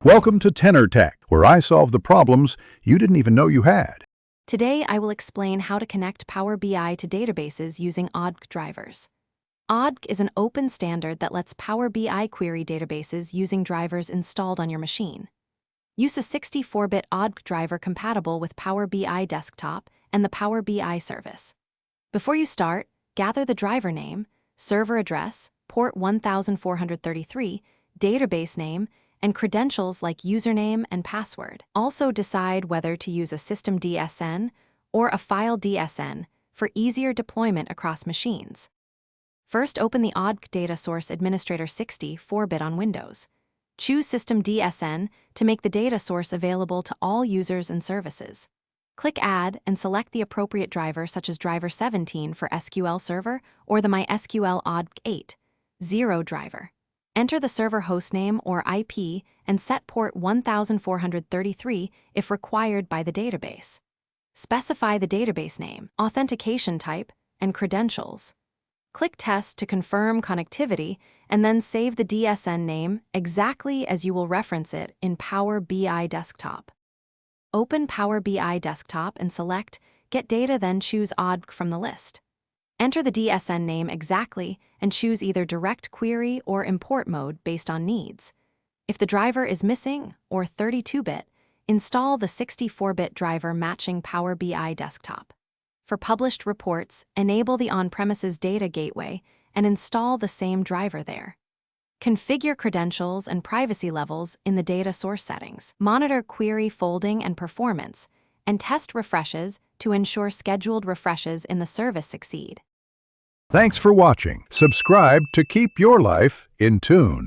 Welcome to Tenor Tech, where I solve the problems you didn't even know you had. Today, I will explain how to connect Power BI to databases using Odbc drivers. Odbc is an open standard that lets Power BI query databases using drivers installed on your machine. Use a 64-bit Odbc driver compatible with Power BI Desktop and the Power BI service. Before you start, gather the driver name, server address, port 1433, database name, and credentials like username and password. Also decide whether to use a system DSN or a file DSN for easier deployment across machines. First, open the Odbc Data Source Administrator 64-bit on Windows. Choose System DSN to make the data source available to all users and services. Click Add and select the appropriate driver such as Driver 17 for SQL Server or the MySQL Odbc 8.0 driver. Enter the server hostname or IP and set port 1433 if required by the database. Specify the database name, authentication type, and credentials. Click Test to confirm connectivity and then save the DSN name exactly as you will reference it in Power BI Desktop. Open Power BI Desktop and select Get Data, then choose Odbc from the list. Enter the DSN name exactly and choose either Direct Query or Import mode based on needs. If the driver is missing or 32-bit, install the 64-bit driver matching Power BI Desktop. For published reports, enable the on-premises data gateway and install the same driver there. Configure credentials and privacy levels in the data source settings. Monitor query folding and performance, and test refreshes to ensure scheduled refreshes in the service succeed. Thanks for watching. Subscribe to keep your life in tune.